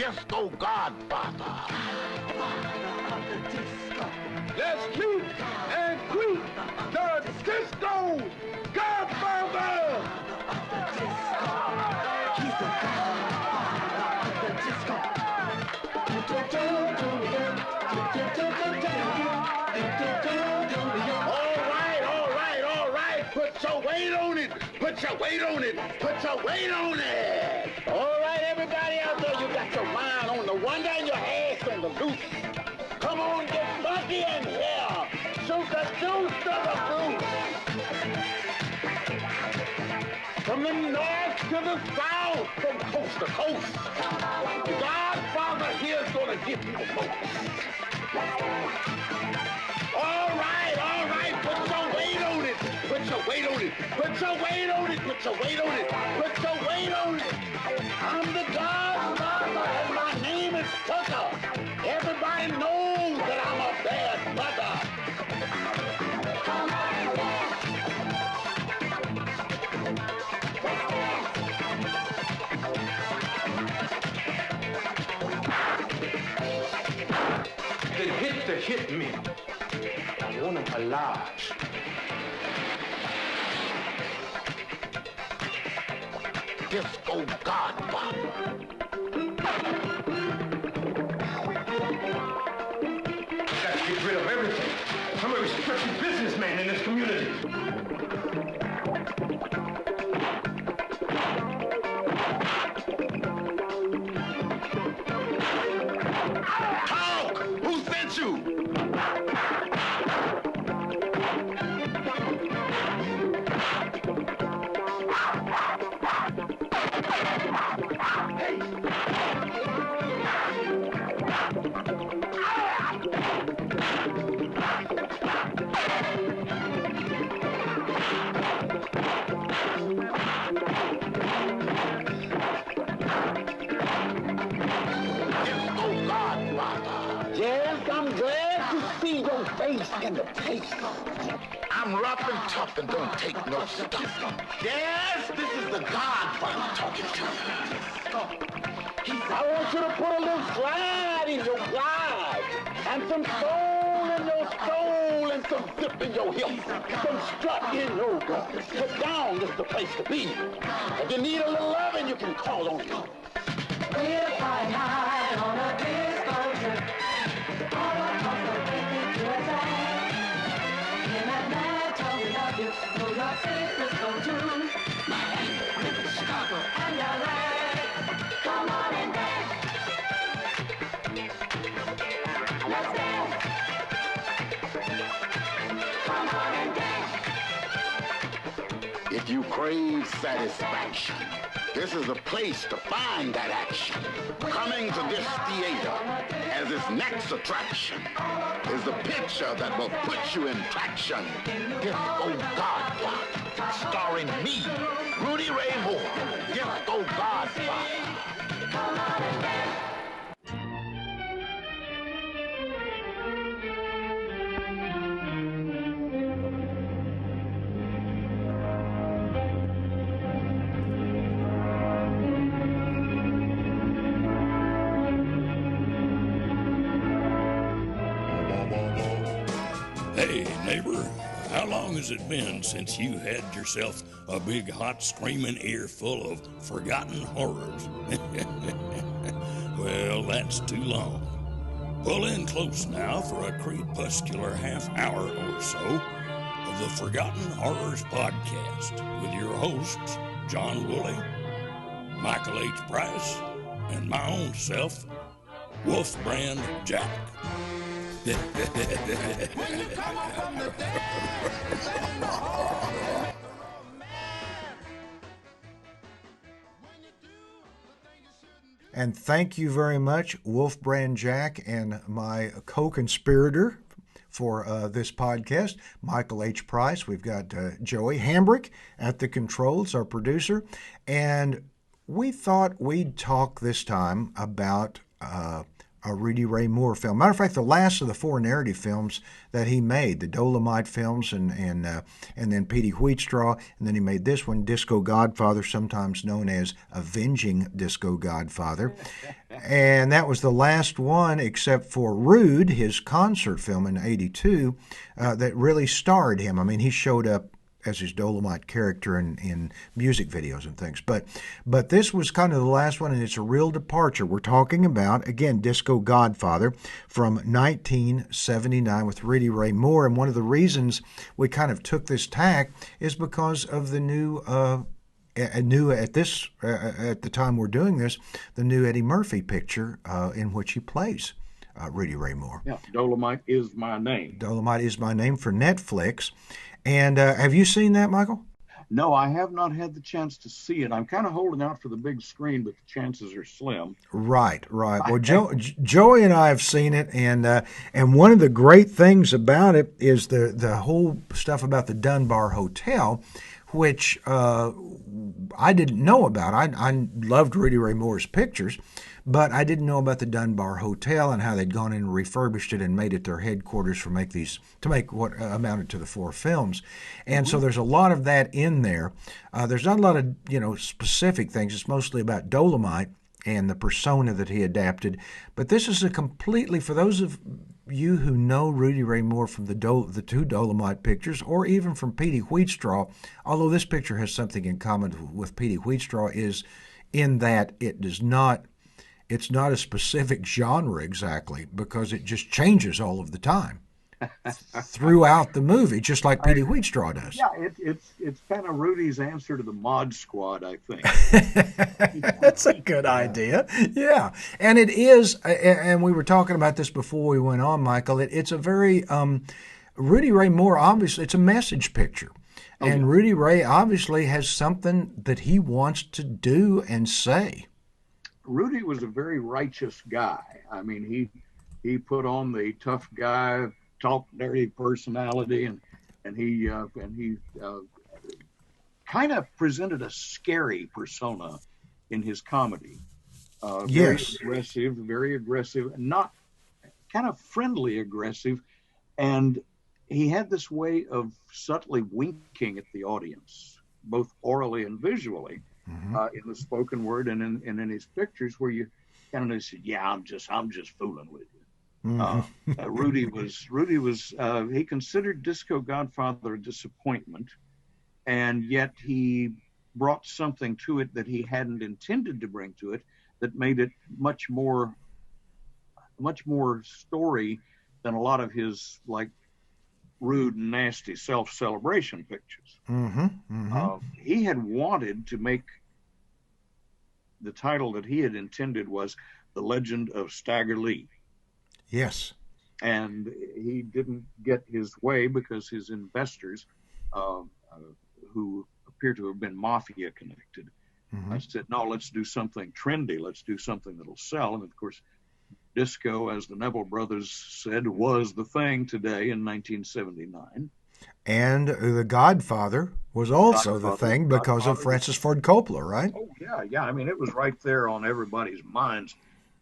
Disco Godfather. Let's meet and greet the Disco Godfather. He's the godfather of the disco. All right. Put your weight on it. Put your weight on it. All right, everybody out there, you got your mind on the one and your ass on the loose. Come on, get funky in here. Shoot the juice to the booth. From the north to the south, from coast to coast, the Godfather here is gonna give you the most. All right. Put your weight on it. I'm the Godfather, and my name is Tucker. Everybody knows that I'm a bad mother. The hit me. I want them alive. Disco Godfather. Gotta get rid of everything. I'm a restricted businessman in this community. Talk! Who sent you? Yes, I'm glad to see your face in the place. I'm rough and tough and don't take no stuff. Yes, this is the Godfather talking to you. I want you to put a little slide in your glide, and some soul in your soul, and some zip in your hip, some strut in your gut. Sit down, this is the place to be. If you need a little loving, you can call on me. We're flying high on a disco trip. All across the Pacific USA. In Atlanta, we love you. New York City, Frisco too. Miami, Chicago, and LA. Come on and dance. Let's dance. Come on and dance. If you crave satisfaction, this is a place to find that action. Coming to this theater as its next attraction is the picture that will put you in traction. Disco Godfather, starring me, Rudy Ray Moore. Disco Godfather. Come on and dance. Hey, neighbor, how long has it been since you had yourself a big, hot, screaming earful of forgotten horrors? Well, that's too long. Pull in close now for a crepuscular half hour or so of the Forgotten Horrors podcast with your hosts, John Woolley, Michael H. Price, and my own self, Wolf Brand Jack. When you come up from the dead, land of horror, And thank you very much, Wolf Brand Jack, and my co-conspirator for this podcast, Michael H. Price. We've got Joey Hambrick at the controls, our producer. And we thought we'd talk this time about Rudy Ray Moore film. Matter of fact, the last of the 4 narrative films that he made, the Dolomite films, and then Petey Wheatstraw, and then he made this one, Disco Godfather, sometimes known as Avenging Disco Godfather. And that was the last one, except for Rude, his concert film in '82, that really starred him. I mean, he showed up as his Dolomite character in music videos and things. But this was kind of the last one, and it's a real departure. We're talking about, again, Disco Godfather from 1979 with Rudy Ray Moore. And one of the reasons we kind of took this tack is because of the new at the time we're doing this, the new Eddie Murphy picture in which he plays Rudy Ray Moore. Yeah, Dolomite Is My Name. Dolomite Is My Name for Netflix. And have you seen that, Michael? No, I have not had the chance to see it. I'm kind of holding out for the big screen, but the chances are slim. Right. Well, Joey and I have seen it, and one of the great things about it is the whole stuff about the Dunbar Hotel, which I didn't know about. I loved Rudy Ray Moore's pictures, but I didn't know about the Dunbar Hotel and how they'd gone in and refurbished it and made it their headquarters to make what amounted to the 4 films. And so there's a lot of that in there. There's not a lot of specific things. It's mostly about Dolomite and the persona that he adapted. But this is a completely, for those of you who know Rudy Ray Moore from the 2 Dolomite pictures, or even from Petey Wheatstraw, although this picture has something in common with Petey Wheatstraw, is in that it's not a specific genre exactly, because it just changes all of the time throughout the movie, just like Petey Wheatstraw does. Yeah, it's kind of Rudy's answer to the Mod Squad, I think. That's a good idea. Yeah, and it is, and we were talking about this before we went on, Michael. It's a very Rudy Ray Moore. Obviously, it's a message picture. And Rudy Ray obviously has something that he wants to do and say. Rudy was a very righteous guy. I mean, he put on the tough guy, talk dirty personality, and he kind of presented a scary persona in his comedy. Yes, very aggressive, not kind of friendly aggressive, and he had this way of subtly winking at the audience, both orally and visually. In the spoken word and in his pictures, where you kind of said, "Yeah, I'm just fooling with you." Rudy was he considered Disco Godfather a disappointment, and yet he brought something to it that he hadn't intended to bring to it, that made it much more story than a lot of his like rude and nasty self-celebration pictures. He had wanted to make the title that he had intended was The Legend of Stagger Lee. Yes. And he didn't get his way because his investors, who appear to have been mafia connected, said, no, let's do something trendy. Let's do something that'll sell. And of course, disco, as the Neville brothers said, was the thing today in 1979. And The Godfather was also the thing because of Francis Ford Coppola, right? Oh, yeah. I mean, it was right there on everybody's minds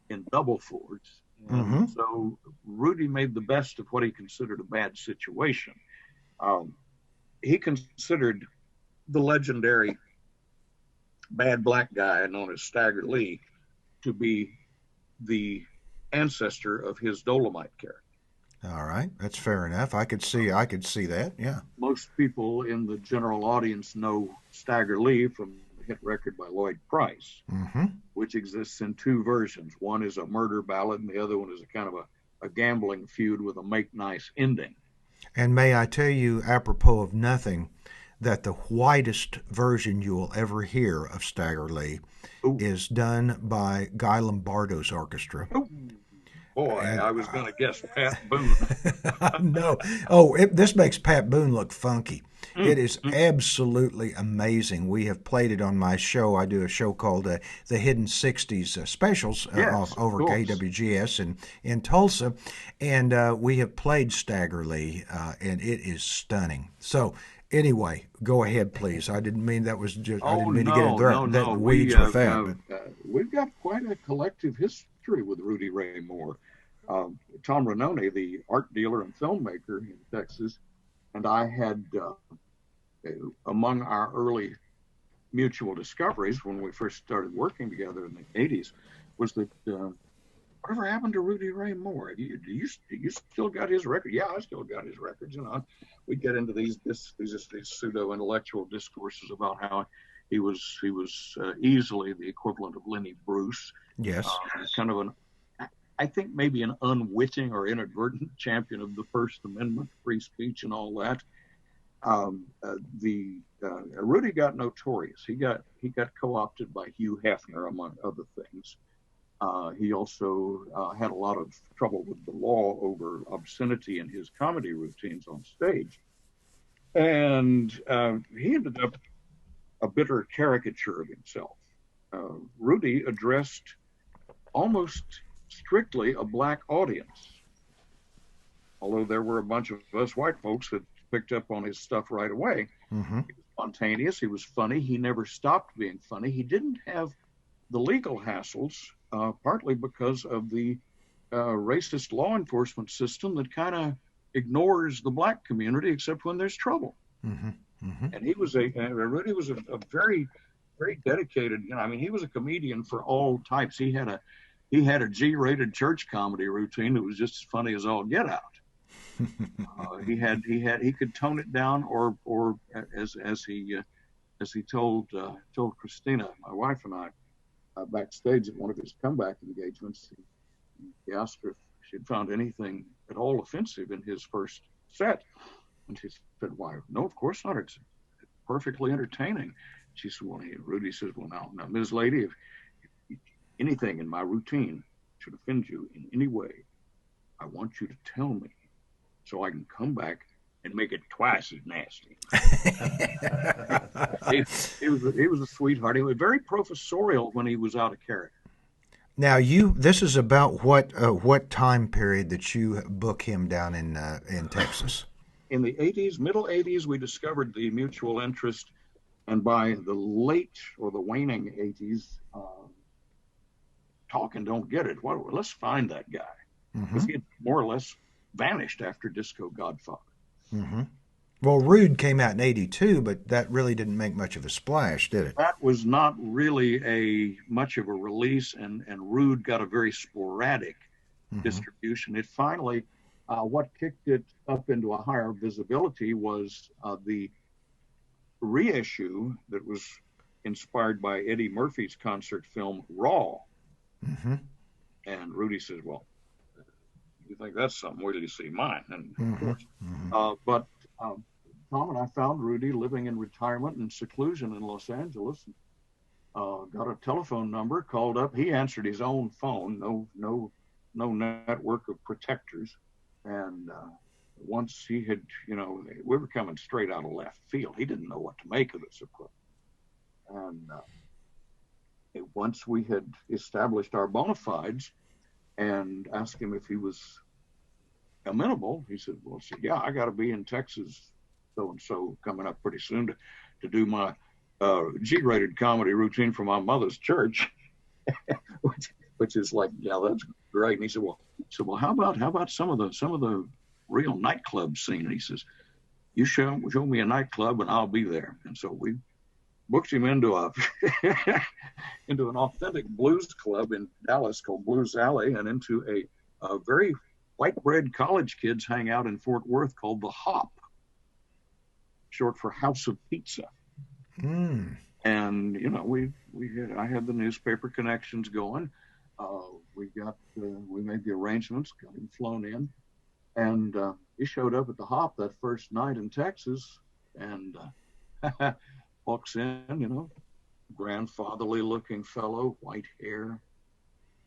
in double force. So Rudy made the best of what he considered a bad situation. He considered the legendary bad black guy known as Stagger Lee to be the ancestor of his Dolomite character. All right, that's fair enough. I could see that. Yeah. Most people in the general audience know Stagger Lee from the hit record by Lloyd Price, which exists in 2 versions. One is a murder ballad, and the other one is a kind of a gambling feud with a make nice ending. And may I tell you, apropos of nothing, that the whitest version you will ever hear of Stagger Lee is done by Guy Lombardo's orchestra. Boy, I was going to guess Pat Boone. No. This makes Pat Boone look funky. It is absolutely amazing. We have played it on my show. I do a show called the Hidden 60s Specials over KWGS in Tulsa. And we have played Stagger Lee, and it is stunning. So Anyway, go ahead, please. I didn't mean that was just. I Oh didn't mean to get into no, that no. weeds with that. We've got quite a collective history with Rudy Ray Moore. Tom Ranone, the art dealer and filmmaker in Texas, and I had among our early mutual discoveries when we first started working together in the '80s was that whatever happened to Rudy Ray Moore? Do you still got his record? Yeah, I still got his records. You know, we get into these pseudo intellectual discourses about how he was easily the equivalent of Lenny Bruce. Yes, Kind of an, I think maybe an unwitting or inadvertent champion of the First Amendment, free speech, and all that. Rudy got notorious. He got co-opted by Hugh Hefner, among other things. He also had a lot of trouble with the law over obscenity in his comedy routines on stage. And he ended up a bitter caricature of himself. Rudy addressed almost strictly a black audience, although there were a bunch of us white folks that picked up on his stuff right away. Mm-hmm. He was spontaneous. He was funny. He never stopped being funny. He didn't have the legal hassles, partly because of the racist law enforcement system that kind of ignores the black community except when there's trouble. Mm-hmm. Mm-hmm. And Rudy was a very, very dedicated. You know, I mean, he was a comedian for all types. He had a G-rated church comedy routine that was just as funny as all get out. He could tone it down, or as he told Christina, my wife, and I, backstage at one of his comeback engagements. He asked her if she'd found anything at all offensive in his first set, and she said, "Why, no, of course not. It's perfectly entertaining." She said, "Well," Rudy says, "Well, now, Ms. Lady, if anything in my routine should offend you in any way, I want you to tell me so I can come back and make it twice as nasty." He was a sweetheart. He was very professorial when he was out of character. Now, this is about what time period that you book him down in Texas? In the '80s, middle '80s, we discovered the mutual interest, and by the late or the waning '80s, talk and don't get it. Well, let's find that guy, because he had more or less vanished after Disco Godfather. Mm-hmm. Well, Rude came out in '82, but that really didn't make much of a splash, did it? That was not really much of a release, and Rude got a very sporadic distribution. It finally, what kicked it up into a higher visibility was the reissue that was inspired by Eddie Murphy's concert film Raw. Mm-hmm. And Rudy says, "Well, you think that's something? Wait till you see mine." And of course, but Tom and I found Rudy living in retirement and seclusion in Los Angeles. Got a telephone number, called up. He answered his own phone. No network of protectors. And once he had, we were coming straight out of left field. He didn't know what to make of this, of course. And once we had established our bona fides and asked him if he was amenable, he said, "Well, yeah, I got to be in Texas so coming up pretty soon to do my G-rated comedy routine for my mother's church," which is like, yeah, that's great. And he said, well, how about some of the real nightclub scene? And he says, "You show me a nightclub and I'll be there." And so we booked him into into an authentic blues club in Dallas called Blues Alley, and into a very white bread college kids hang out in Fort Worth called the Hop, short for House of Pizza. Mm. And I had the newspaper connections going. We made the arrangements, got him flown in, and he showed up at the Hop that first night in Texas, and walks in, grandfatherly looking fellow, white hair,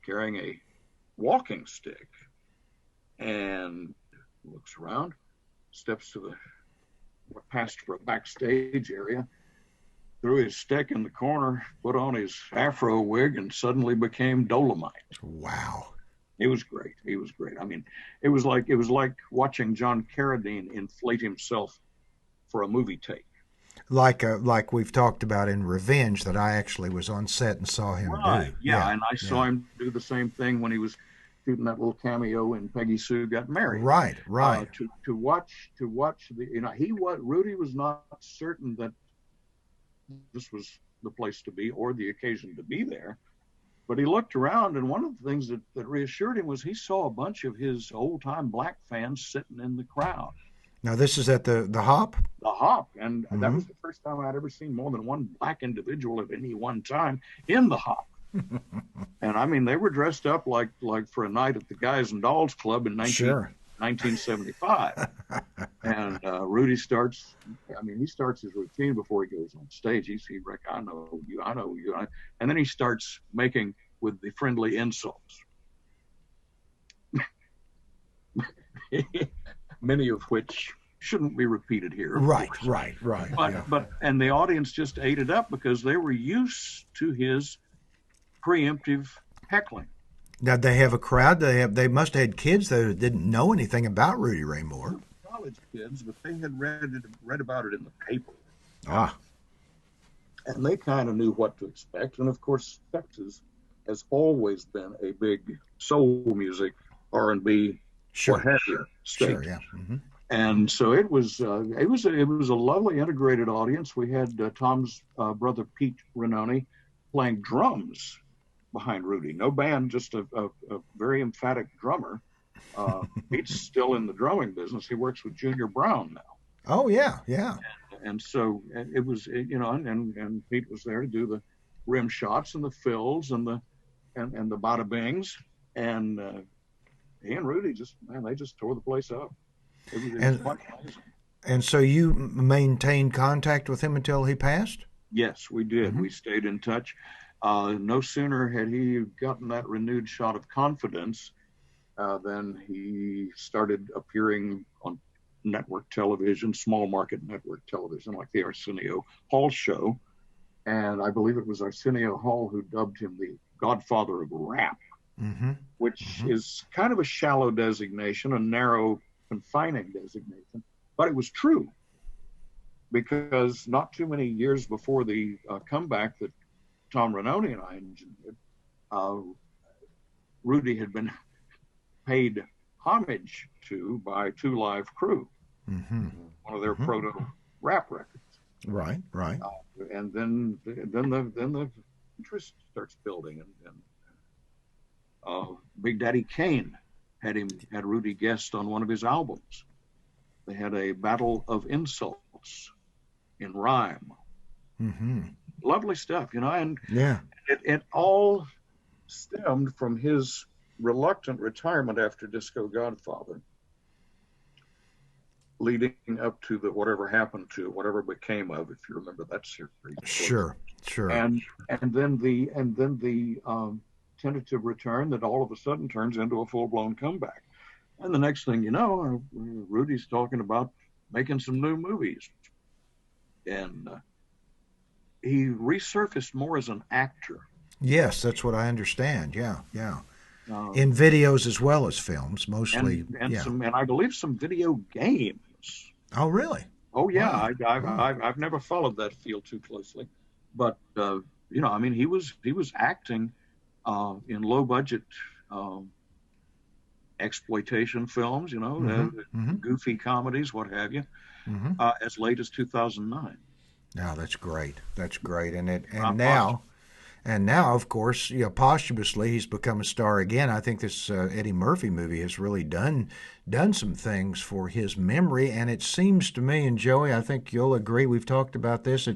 carrying a walking stick, and looks around, steps to what passed for a backstage area, threw his stick in the corner, put on his afro wig, and suddenly became Dolomite. Wow. It was great. He was great. I mean, it was like watching John Carradine inflate himself for a movie take. Like we've talked about in Revenge, that I actually was on set and saw him Right. do. Yeah, and I saw him do the same thing when he was shooting that little cameo in Peggy Sue Got Married. Right, right. To watch the, you know, Rudy was not certain that this was the place to be or the occasion to be there, but he looked around, and one of the things that reassured him was he saw a bunch of his old time black fans sitting in the crowd. Now this is at the Hop? The Hop, and that was the first time I'd ever seen more than one black individual at any one time in the Hop. And I mean, they were dressed up like for a night at the Guys and Dolls Club in 1975. And Rudy starts his routine before he goes on stage. He's Rick, I know you, and then he starts making with the friendly insults, many of which shouldn't be repeated here. Right. But and the audience just ate it up because they were used to his preemptive heckling. Now they have a crowd. They must have had kids that didn't know anything about Rudy Ray Moore. College kids, but they had read about it in the paper. Ah. And they kind of knew what to expect. And of course, Texas has always been a big soul music, R&B, what have you, state. Sure, yeah. Mm-hmm. And so it was a lovely integrated audience. We had Tom's brother Pete Renoni playing drums behind Rudy. No band, just a very emphatic drummer. Pete's still in the drumming business. He works with Junior Brown now. Oh yeah. And so it was, you know, and Pete was there to do the rim shots and the fills and the bada bings, and he and Rudy they just tore the place up. It was quite amazing. And so you maintained contact with him until he passed? Yes, we did. Mm-hmm. We stayed in touch. No sooner had he gotten that renewed shot of confidence than he started appearing on network television, small market network television, like the Arsenio Hall show. And I believe it was Arsenio Hall who dubbed him the Godfather of rap, which is kind of a shallow designation, a narrow, confining designation. But it was true, because not too many years before the comeback that Tom Renoni and I engineered, Rudy had been paid homage to by Two Live Crew, one of their proto rap records. Right. And then the interest starts building, and Big Daddy Kane had Rudy guest on one of his albums. They had a battle of insults in rhyme. Lovely stuff, you know, and it all stemmed from his reluctant retirement after Disco Godfather, leading up to the whatever became of, if you remember that series. Sure. And then the tentative return that all of a sudden turns into a full-blown comeback. And the next thing you know, Rudy's talking about making some new movies. And he resurfaced more as an actor. Yes, that's what I understand. Yeah. In videos as well as films, mostly. And I believe some video games. Oh, really? Oh, yeah. Wow. I've never followed that field too closely, but you know, I mean, he was acting in low budget exploitation films, you know, goofy comedies, what have you, as late as 2009. Now that's great. And now, of course, you know, posthumously, he's become a star again. I think this Eddie Murphy movie has really done some things for his memory. And it seems to me, and Joey, I think you'll agree, we've talked about this,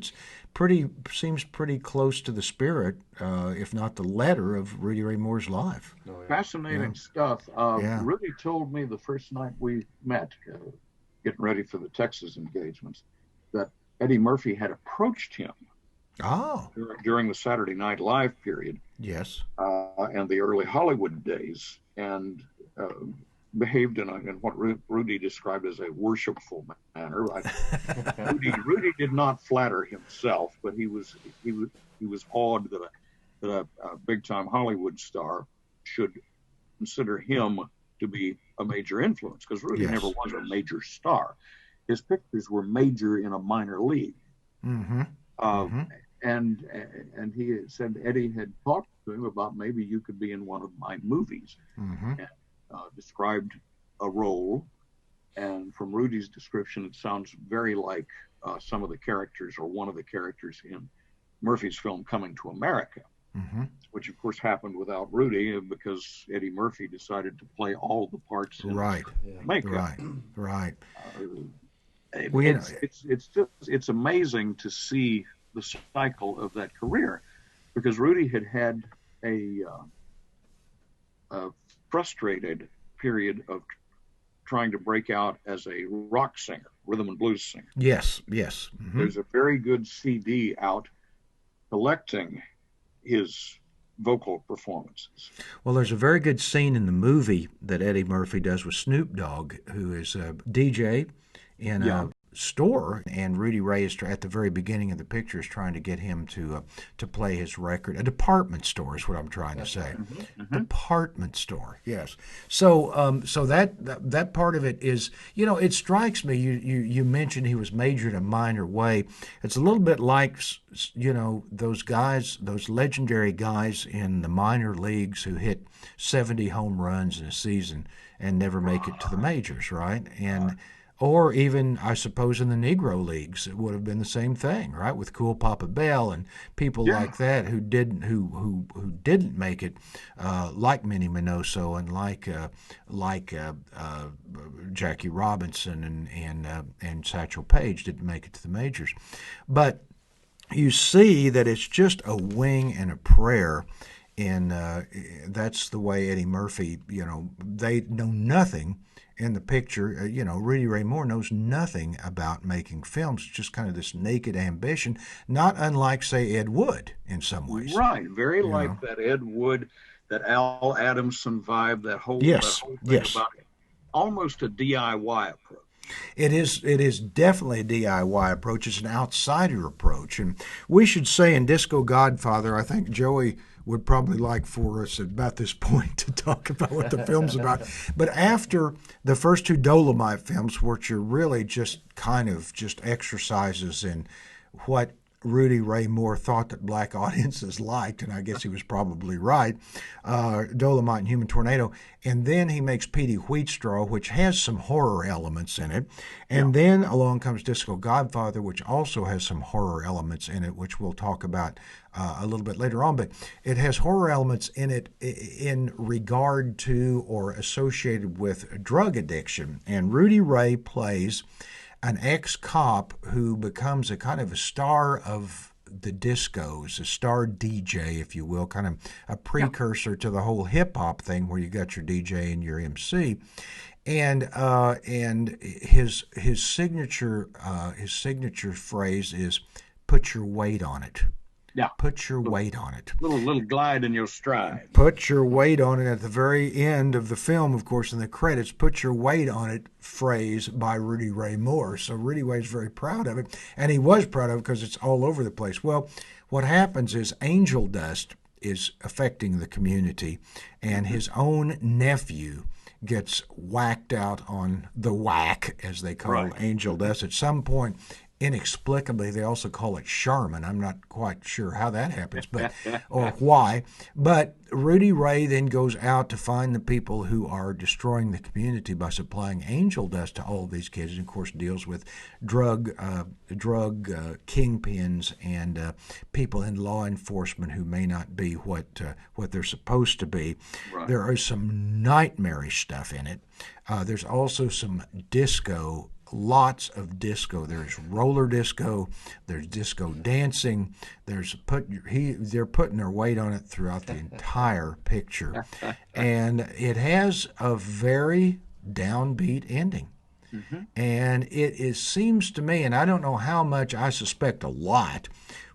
seems pretty close to the spirit, if not the letter, of Rudy Ray Moore's life. Fascinating stuff. Rudy told me the first night we met, getting ready for the Texas engagements, that Eddie Murphy had approached him during the Saturday Night Live period. Yes. And the early Hollywood days, and behaved in what Rudy described as a worshipful manner. Rudy did not flatter himself, but he was awed that a big time Hollywood star should consider him to be a major influence, because Rudy never was a major star. his pictures were major in a minor league. Mm-hmm. And he said Eddie had talked to him about maybe you could be in one of my movies, and described a role. And from Rudy's description, it sounds very like some of the characters, or one of the characters in Murphy's film Coming to America, which of course happened without Rudy because Eddie Murphy decided to play all the parts in makeup. Right. It's amazing to see the cycle of that career, because Rudy had a frustrated period of trying to break out as a rock singer, rhythm and blues singer. Yes. There's a very good CD out collecting his vocal performances. Well, there's a very good scene in the movie that Eddie Murphy does with Snoop Dogg, who is a DJ in a store, and Rudy Ray is at the very beginning of the picture is trying to get him to play his record. A department store is what I'm trying to say. Department store, yes. So so that part of it is, it strikes me. You mentioned he was majored in a minor way. It's a little bit like those guys, those legendary guys in the minor leagues who hit 70 home runs in a season and never make it to the majors, right? Or even, I suppose, in the Negro Leagues, it would have been the same thing, right? With Cool Papa Bell and people like that who didn't make it, like Minnie Minoso and like Jackie Robinson and Satchel Paige didn't make it to the majors. But you see that it's just a wing and a prayer. And that's the way Eddie Murphy, they know nothing in the picture. Rudy Ray Moore knows nothing about making films. It's just kind of this naked ambition, not unlike, say, Ed Wood in some ways. Right, very like that Ed Wood, that Al Adamson vibe, that whole thing about it. Almost a DIY approach. It is definitely a DIY approach. It's an outsider approach. And we should say in Disco Godfather, I think Joey would probably like for us at about this point to talk about what the film's about. But after the first two Dolomite films, which are really just kind of just exercises in what Rudy Ray Moore thought that black audiences liked, and I guess he was probably right, Dolomite and Human Tornado. And then he makes Petey Wheatstraw, which has some horror elements in it. And then along comes Disco Godfather, which also has some horror elements in it, which we'll talk about a little bit later on. But it has horror elements in it in regard to or associated with drug addiction. And Rudy Ray plays an ex-cop who becomes a kind of a star of the discos, a star DJ, if you will, kind of a precursor to the whole hip-hop thing where you got your DJ and your MC. And his signature phrase is "put your weight on it." Yeah. Put your weight on it. Little glide in your stride. Put your weight on it at the very end of the film, of course, in the credits. Put your weight on it phrase by Rudy Ray Moore. So Rudy Ray's very proud of it, and he was proud of it because it's all over the place. Well, what happens is angel dust is affecting the community, and his own nephew gets whacked out on the whack, as they call angel dust. At some point, inexplicably, they also call it Charmin. I'm not quite sure how that happens, but or why. But Rudy Ray then goes out to find the people who are destroying the community by supplying angel dust to all of these kids, and of course deals with drug kingpins and people in law enforcement who may not be what they're supposed to be. Right. There is some nightmarish stuff in it. There's also some disco. Lots of disco. There's roller disco. There's disco dancing. They're putting their weight on it throughout the entire picture, and it has a very downbeat ending. And it seems to me, and I don't know how much, I suspect a lot,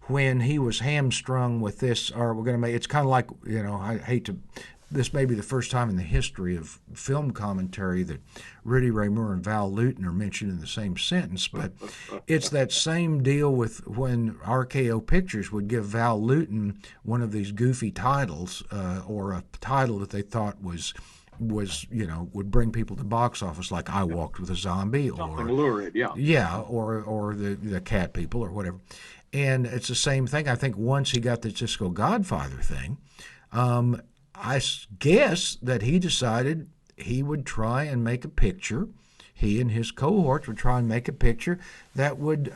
when he was hamstrung with this, or we're going to make, it's kind of like, I hate to. This may be the first time in the history of film commentary that Rudy Ray Moore and Val Lewton are mentioned in the same sentence, but it's that same deal with when RKO Pictures would give Val Lewton one of these goofy titles or a title that they thought was was, would bring people to box office, like I Walked with a Zombie, Something or lurid, yeah. yeah, or the Cat People or whatever. And it's the same thing. I think once he got the Disco Godfather thing, guess that he decided he would try and make a picture. He and his cohorts would try and make a picture that would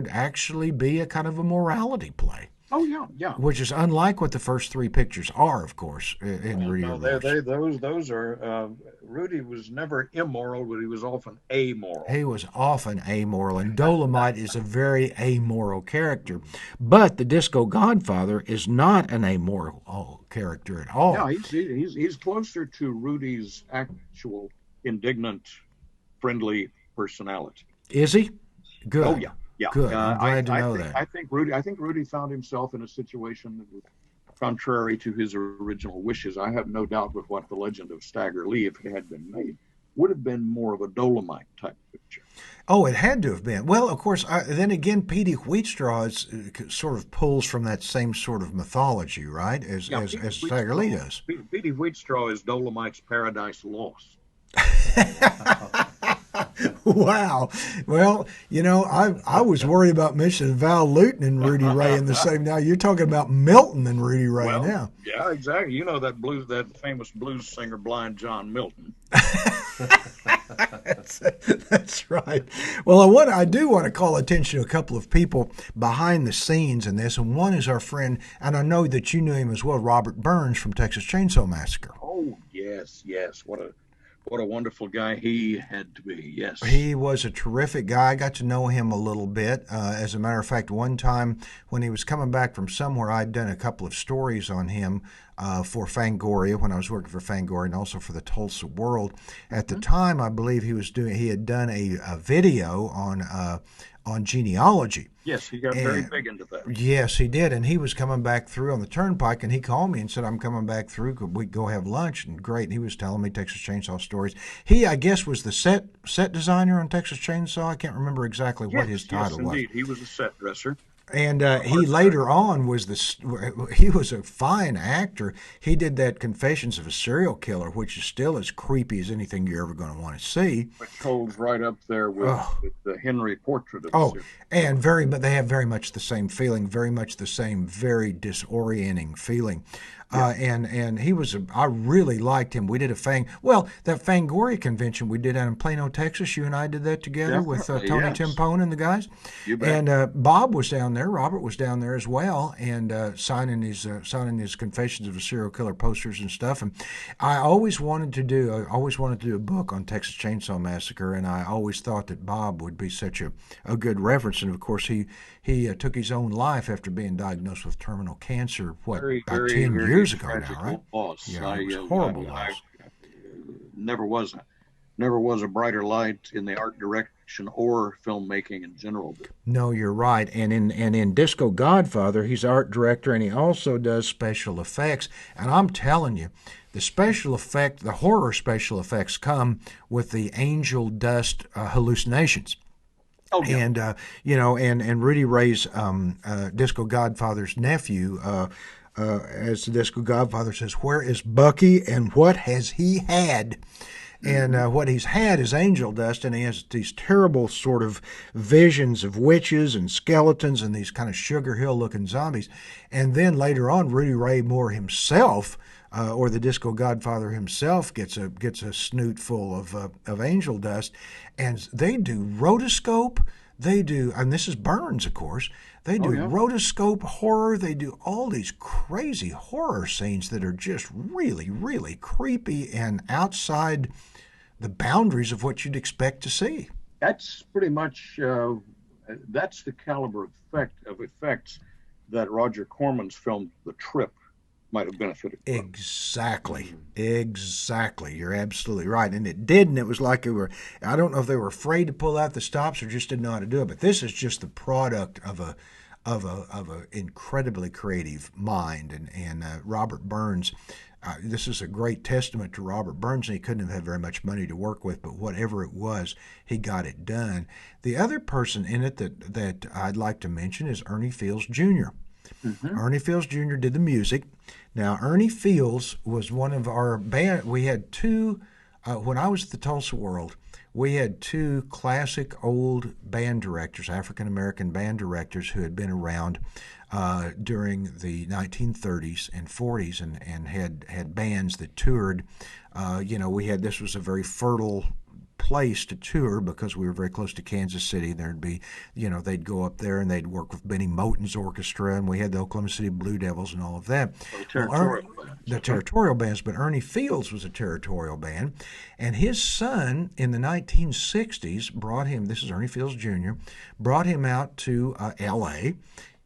actually be a kind of a morality play. Oh yeah, yeah. Which is unlike what the first three pictures are, of course, in Rudy Ray's. Those are. Rudy was never immoral, but he was often amoral. He was often amoral, and Dolomite is a very amoral character. But the Disco Godfather is not an amoral character at all. Yeah, he's closer to Rudy's actual indignant, friendly personality. Is he? Good. Oh yeah. Yeah, good. I'm glad to know that. I think Rudy found himself in a situation that was contrary to his original wishes. I have no doubt with what the Legend of Stagger Lee, if it had been made, would have been more of a Dolomite type picture. Oh, it had to have been. Well, of course, then again, Petey Wheatstraw sort of pulls from that same sort of mythology, right? As Stagger Lee does. Petey Wheatstraw is Dolomite's Paradise Lost. Wow. Well, I was worried about mentioning Val Lewton and Rudy Ray in the same. Now you're talking about Milton and Rudy Ray now. Yeah, exactly. You know that famous blues singer, Blind John Milton. That's right. Well, I do want to call attention to a couple of people behind the scenes in this, and one is our friend, and I know that you knew him as well, Robert Burns from Texas Chainsaw Massacre. Oh yes. What a wonderful guy he had to be, yes. He was a terrific guy. I got to know him a little bit. As a matter of fact, one time when he was coming back from somewhere, I'd done a couple of stories on him for Fangoria when I was working for Fangoria and also for the Tulsa World. At the time, I believe he had done a video on genealogy. Yes, he got very big into that. Yes, he did. And he was coming back through on the turnpike, and he called me and said, I'm coming back through. Could we go have lunch? And great. And he was telling me Texas Chainsaw stories. He, I guess, was the set designer on Texas Chainsaw. I can't remember exactly what his title was. Indeed. He was a set dresser. And he later on he was a fine actor. He did that Confessions of a Serial Killer, which is still as creepy as anything you're ever going to want to see. Which holds right up there with the Henry portrait of the serial. And they have very much the same feeling, very much the same very disorienting feeling. And he was I really liked him. We did that Fangoria convention we did down in Plano, Texas. You and I did that together with Tony Timpone and the guys. You bet. And Bob was down there. Robert was down there as well, and signing his Confessions of a Serial Killer posters and stuff. And I always wanted to do a book on Texas Chainsaw Massacre, and I always thought that Bob would be such a good reference. And of course, he took his own life after being diagnosed with terminal cancer. About 10 years ago now, right? Loss. Yeah, it was horrible loss. Never was a brighter light in the art direction or filmmaking in general. No, you're right. And in Disco Godfather, he's art director, and he also does special effects. And I'm telling you, the horror special effects come with the angel dust hallucinations. Oh, yeah. And Rudy Ray's Disco Godfather's nephew, as the Disco Godfather says, where is Bucky and what has he had? And what he's had is angel dust, and he has these terrible sort of visions of witches and skeletons and these kind of Sugar Hill-looking zombies. And then later on, Rudy Ray Moore himself, or the Disco Godfather himself, gets a snoot full of angel dust, and they do rotoscope. They do, and this is Burns, of course. They do rotoscope horror. They do all these crazy horror scenes that are just really, really creepy and outside the boundaries of what you'd expect to see. That's pretty much that's the caliber of effects that Roger Corman's film The Trip might have benefited from. Exactly. You're absolutely right. And it did, and it was like I don't know if they were afraid to pull out the stops or just didn't know how to do it, but this is just the product of a incredibly creative mind. And Robert Burns, this is a great testament to Robert Burns. And he couldn't have had very much money to work with, but whatever it was, he got it done. The other person in it that I'd like to mention is Ernie Fields Jr. Mm-hmm. Ernie Fields Jr. did the music. Now, Ernie Fields was one of our band. We had two, when I was at the Tulsa World, we had two classic old band directors, African-American band directors who had been around during the 1930s and 40s and had bands that toured. This was a very fertile place to tour because we were very close to Kansas City. There'd be, they'd go up there and they'd work with Benny Moten's orchestra, and we had the Oklahoma City Blue Devils and all of that. The territorial bands, but Ernie Fields was a territorial band, and his son in the 1960s brought him, this is Ernie Fields Jr., brought him out to L.A.,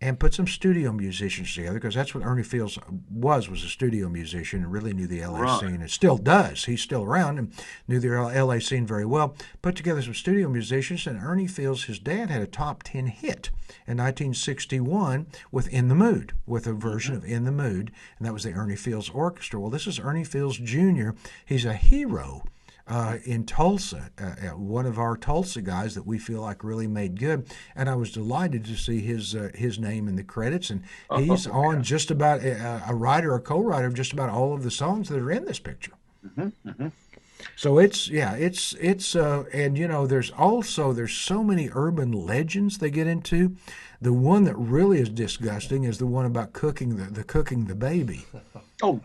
and put some studio musicians together, because that's what Ernie Fields was a studio musician and really knew the L.A. scene, and still does. He's still around and knew the L.A. scene very well. Put together some studio musicians, and Ernie Fields, his dad, had a top 10 hit in 1961 with In the Mood, with a version of In the Mood, and that was the Ernie Fields Orchestra. Well, this is Ernie Fields Jr. He's a hero in Tulsa, one of our Tulsa guys that we feel like really made good, and I was delighted to see his name in the credits, and he's on just about a writer or co-writer of just about all of the songs that are in this picture. So there's so many urban legends they get into. The one that really is disgusting is the one about cooking the baby. Oh,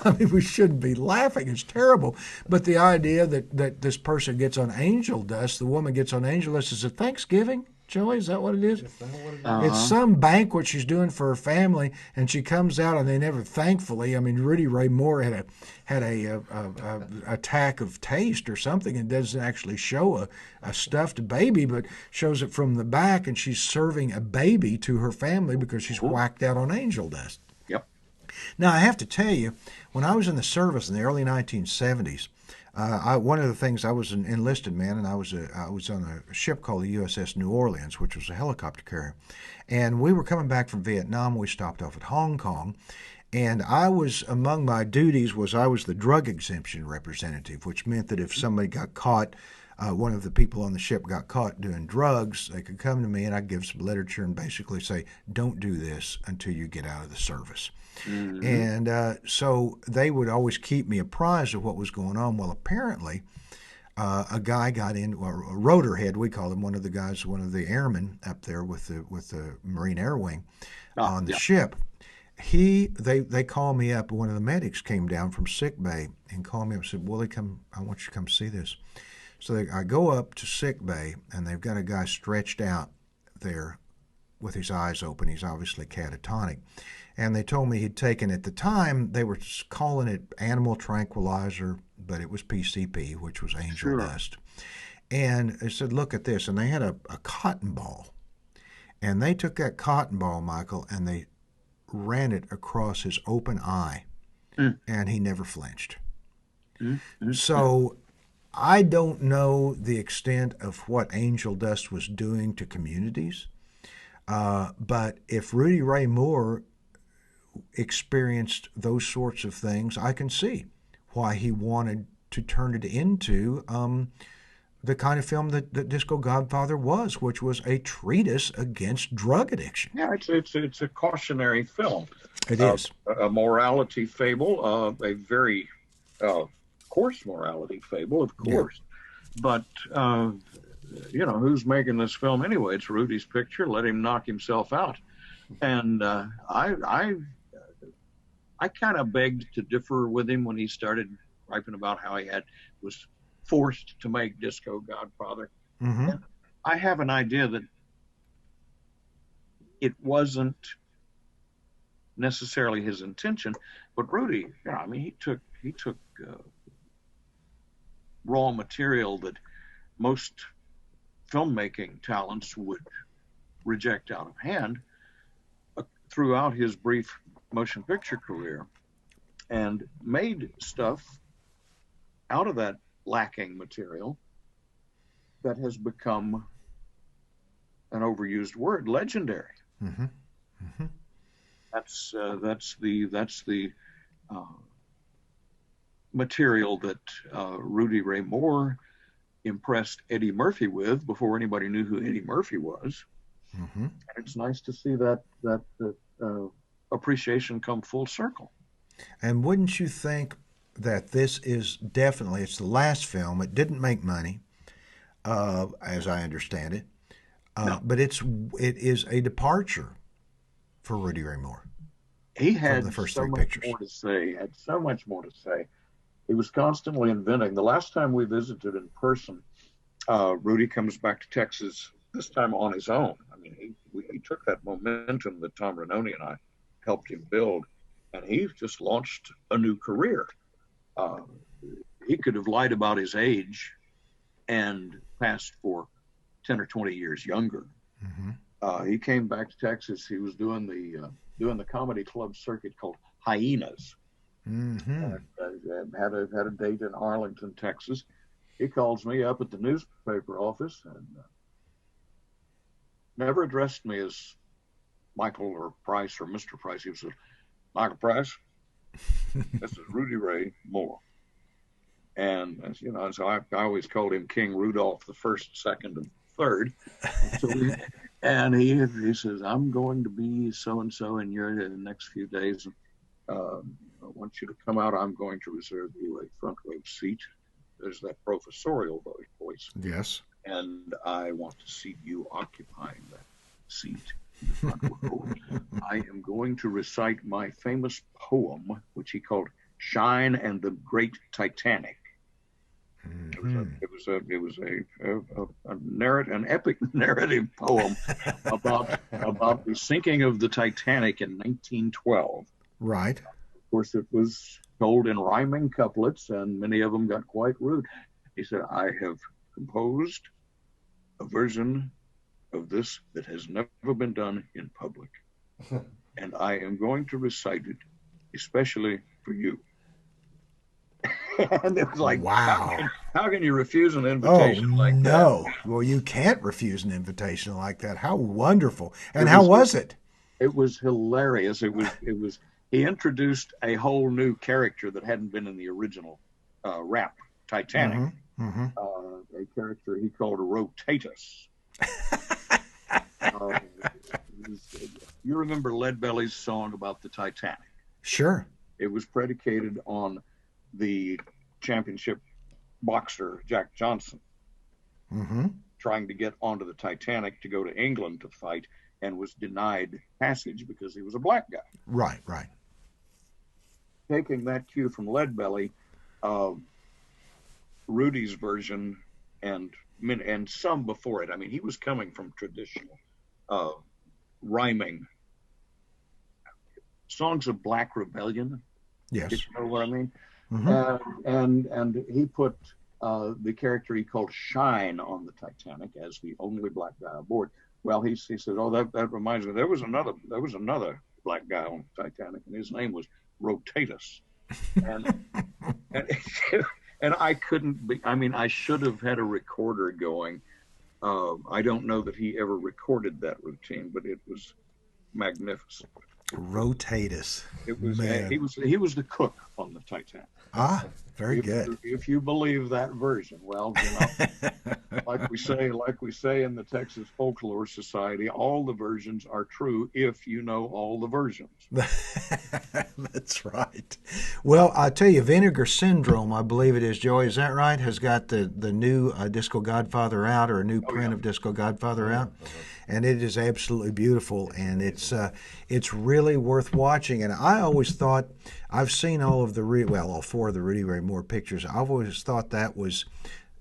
I mean, we shouldn't be laughing. It's terrible. But the idea that this person gets on angel dust, the woman gets on angel dust, is it Thanksgiving? Joey, is that what it is? It's some banquet she's doing for her family, and she comes out, and they never, thankfully, I mean, Rudy Ray Moore had a attack of taste or something, and doesn't actually show a stuffed baby, but shows it from the back, and she's serving a baby to her family because she's whacked out on angel dust. Yep. Now, I have to tell you, when I was in the service in the early 1970s, one of the things, I was an enlisted man, and I was on a ship called the USS New Orleans, which was a helicopter carrier, and we were coming back from Vietnam. We stopped off at Hong Kong, and among my duties was I was the drug exemption representative, which meant that if somebody got caught, one of the people on the ship got caught doing drugs, they could come to me and I'd give some literature and basically say, don't do this until you get out of the service. Mm-hmm. And so they would always keep me apprised of what was going on. Well, apparently a guy got in, or a rotor head, we call him, one of the airmen up there with the Marine Air Wing on the ship. They called me up. One of the medics came down from sick bay and called me up and said, Willie, I want you to come see this. So I go up to sick bay, and they've got a guy stretched out there with his eyes open. He's obviously catatonic. And they told me he'd taken, at the time, they were calling it animal tranquilizer, but it was PCP, which was angel dust. And they said, look at this. And they had a cotton ball. And they took that cotton ball, Michael, and they ran it across his open eye. And he never flinched. So I don't know the extent of what angel dust was doing to communities. But if Rudy Ray Moore experienced those sorts of things, I can see why he wanted to turn it into the kind of film that Disco Godfather was, which was a treatise against drug addiction. Yeah, it's a cautionary film. It is. A morality fable, a very coarse morality fable, of course. Yeah. But, who's making this film anyway? It's Rudy's picture. Let him knock himself out. And I kind of begged to differ with him when he started griping about how he was forced to make Disco Godfather. Mm-hmm. I have an idea that it wasn't necessarily his intention, but Rudy, he took raw material that most filmmaking talents would reject out of hand throughout his brief motion picture career, and made stuff out of that lacking material that has become an overused word, legendary. Mm-hmm. Mm-hmm. That's the material that Rudy Ray Moore impressed Eddie Murphy with before anybody knew who Eddie Murphy was. Mm-hmm. And it's nice to see that appreciation come full circle. And wouldn't you think that this is definitely, it's the last film. It didn't make money, as I understand it, No. but it is a departure for Rudy Ray Moore. He had the first so three much pictures. more to say. Had so much more to say. He was constantly inventing. The last time we visited in person, Rudy comes back to Texas, this time on his own. I mean, he took that momentum that Tom Ranoni and I helped him build, and he just launched a new career. He could have lied about his age and passed for 10 or 20 years younger. Mm-hmm. He came back to Texas. He was doing the comedy club circuit called Hyenas. Mm-hmm. Had a date in Arlington, Texas. He calls me up at the newspaper office and never addressed me as Michael or Price or Mr. Price. He said, "Michael Price, this is Rudy Ray Moore." And as you know, so I always called him King Rudolph the First, Second, and Third. So he says, "I'm going to be so and so in the next few days. I want you to come out. I'm going to reserve you a front row seat." There's that professorial voice. Yes. "And I want to see you occupying that seat in the front row. I am going to recite my famous poem, which he called Shine and the Great Titanic." Mm-hmm. It was an epic narrative poem about the sinking of the Titanic in 1912. Right. Of course, it was told in rhyming couplets, and many of them got quite rude. He said, "I have composed a version of this that has never been done in public, and I am going to recite it especially for you." And it was like, wow. How can you refuse an invitation like that? No. Well, you can't refuse an invitation like that. How wonderful. And how was it? It was hilarious. It was. He introduced a whole new character that hadn't been in the original rap Titanic. Mm-hmm. Mm-hmm. A character he called Rotatus. You remember Leadbelly's song about the Titanic? Sure. It was predicated on the championship boxer Jack Johnson trying to get onto the Titanic to go to England to fight, and was denied passage because he was a black guy. Right, right. Taking that cue from Leadbelly, Rudy's version and some before it. I mean, he was coming from traditional rhyming songs of Black Rebellion. Yes. You know what I mean? Mm-hmm. And he put the character he called Shine on the Titanic as the only black guy aboard. Well, he said, "Oh, that reminds me. There was another black guy on the Titanic, and his name was Rotatus." And and I couldn't be. I mean, I should have had a recorder going. I don't know that he ever recorded that routine, but it was magnificent. Rotatus. It was. Man. He was the cook on the Titanic. Ah, very good. If you believe that version, well, you know, like we say in the Texas Folklore Society, all the versions are true if you know all the versions. That's right. Well, I tell you, Vinegar Syndrome, I believe it is, Joey, is that right? Has got the new Disco Godfather out, or a new print of Disco Godfather out. And it is absolutely beautiful, and it's really worth watching. And I always thought, I've seen all four of the Rudy Ray Moore pictures. I've always thought that was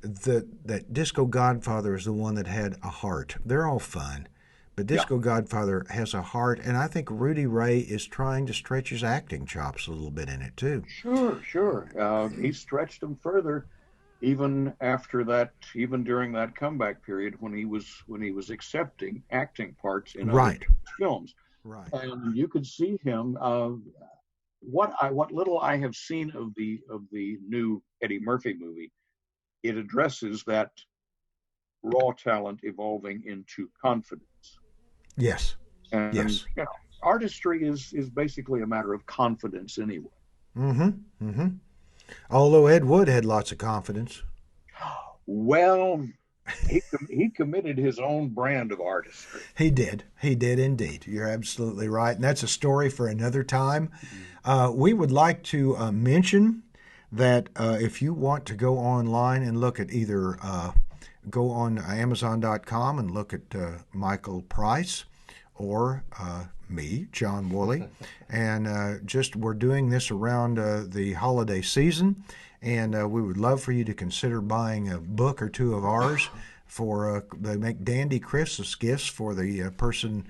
that Disco Godfather is the one that had a heart. They're all fun, but Disco Godfather has a heart, and I think Rudy Ray is trying to stretch his acting chops a little bit in it too. Sure. He stretched them further. Even after that, even during that comeback period, when he was accepting acting parts in other films, right, and you could see him. What little I have seen of the new Eddie Murphy movie, it addresses that raw talent evolving into confidence. Yes, and yes. You know, artistry is basically a matter of confidence anyway. Mm-hmm. Mm-hmm. Although Ed Wood had lots of confidence. Well, He committed his own brand of artistry. He did. He did indeed. You're absolutely right. And that's a story for another time. We would like to mention that if you want to go online and look at either go on Amazon.com and look at Michael Price or me, John Woolley, and just we're doing this around the holiday season, and we would love for you to consider buying a book or two of ours. For they make dandy Christmas gifts for the person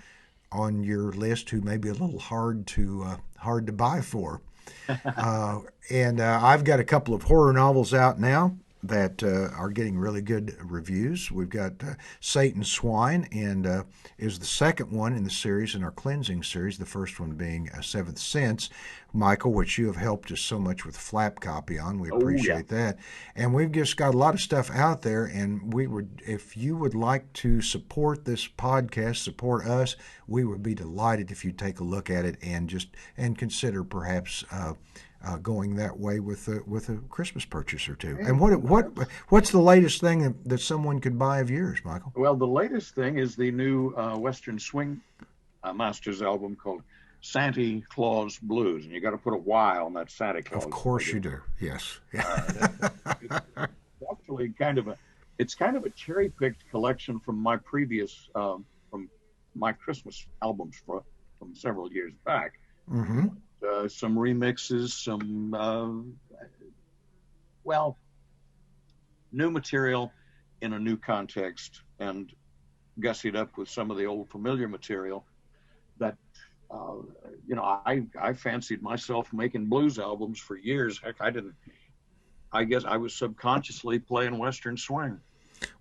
on your list who may be a little hard to buy for. And I've got a couple of horror novels out now that are getting really good reviews. We've got Satan's Swine, and is the second one in the series, in our cleansing series, the first one being Seventh Sense, Michael, which you have helped us so much with flap copy on. We appreciate that. And we've just got a lot of stuff out there, and we would, if you would like to support this podcast, support us, we would be delighted if you take a look at it and consider perhaps going that way with a Christmas purchase or two. And what's the latest thing that someone could buy of yours, Michael? Well, the latest thing is the new Western Swing Masters album called Santa Claus Blues, and you got to put a Y on that Santa Claus. Of course you do. Yes. It's actually kind of a cherry-picked collection from my previous from my Christmas albums from several years back. Mm-hmm. Some remixes, some new material in a new context, and gussied up with some of the old familiar material that I fancied myself making blues albums for years. Heck, I guess I was subconsciously playing Western swing.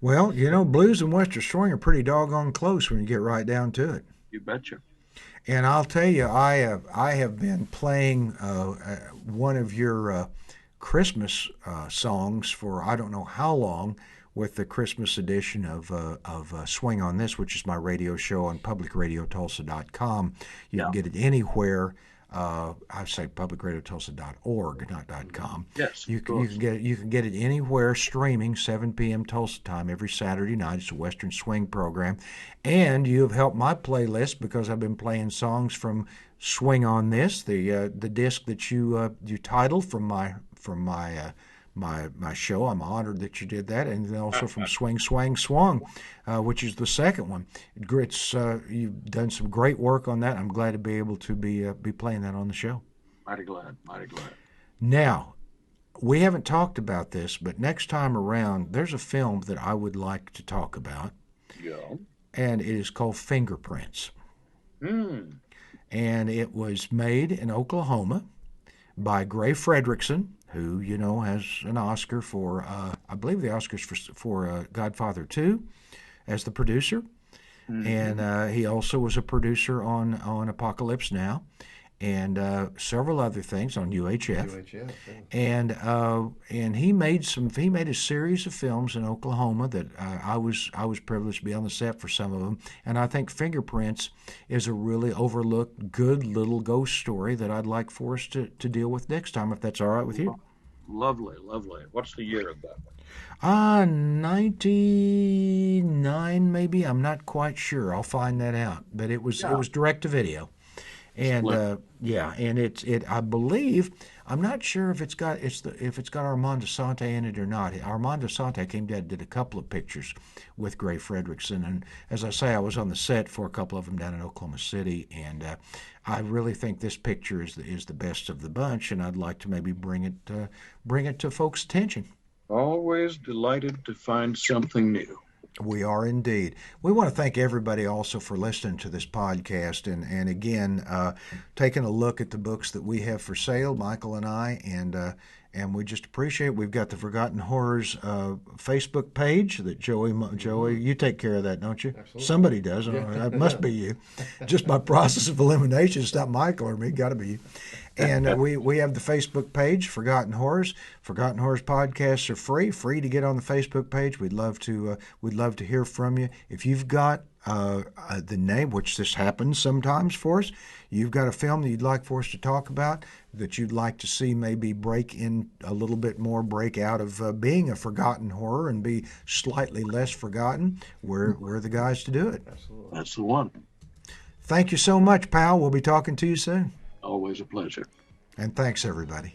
Well, blues and Western swing are pretty doggone close when you get right down to it. You betcha. And I'll tell you, I have been playing one of your Christmas songs for I don't know how long with the Christmas edition of Swing on This, which is my radio show on publicradiotulsa.com. You can get it anywhere. I say publicradiotulsa.org, not .com. Yes, you can get it. You can get it anywhere streaming 7 p.m. Tulsa time every Saturday night. It's a Western Swing program, and you have helped my playlist because I've been playing songs from Swing on This, the disc that you titled from my show. I'm honored that you did that, and then also from Swing Swang Swung, which is the second one. You've done some great work on that. I'm glad to be able to be playing that on the show. Mighty glad. Now, we haven't talked about this, but next time around, there's a film that I would like to talk about. Yeah. And it is called Fingerprints. Mm. And it was made in Oklahoma by Gray Fredrickson, who, has an Oscar for, I believe the Oscar's for Godfather 2 as the producer. Mm-hmm. And he also was a producer on Apocalypse Now and several other things on UHF. Yeah. And he made a series of films in Oklahoma that I was privileged to be on the set for some of them. And I think Fingerprints is a really overlooked, good little ghost story that I'd like for us to deal with next time, if that's all right with you. Lovely. What's the year of that one? 99 maybe. I'm not quite sure. I'll find that out. But it was direct to video. And and it I believe, I'm not sure if it's got Armando Sante in it or not. Armando Sante came down and did a couple of pictures with Gray Fredrickson, and as I say, I was on the set for a couple of them down in Oklahoma City, and I really think this picture is the best of the bunch, and I'd like to maybe bring it to folks' attention. Always delighted to find something new. We are indeed. We want to thank everybody also for listening to this podcast and again, taking a look at the books that we have for sale, Michael and I, and we just appreciate it. We've got the Forgotten Horrors Facebook page that Joey, you take care of that, don't you? Absolutely. Somebody does. It must be you. Just by process of elimination, it's not Michael or me. Got to be you. And we have the Facebook page, Forgotten Horrors. Forgotten Horrors podcasts are free to get on the Facebook page. We'd love to hear from you. If you've got the name, which this happens sometimes for us, you've got a film that you'd like for us to talk about, that you'd like to see maybe break in a little bit more, break out of being a forgotten horror and be slightly less forgotten, we're the guys to do it. Absolutely. That's the one. Thank you so much, pal. We'll be talking to you soon. Always a pleasure. And thanks, everybody.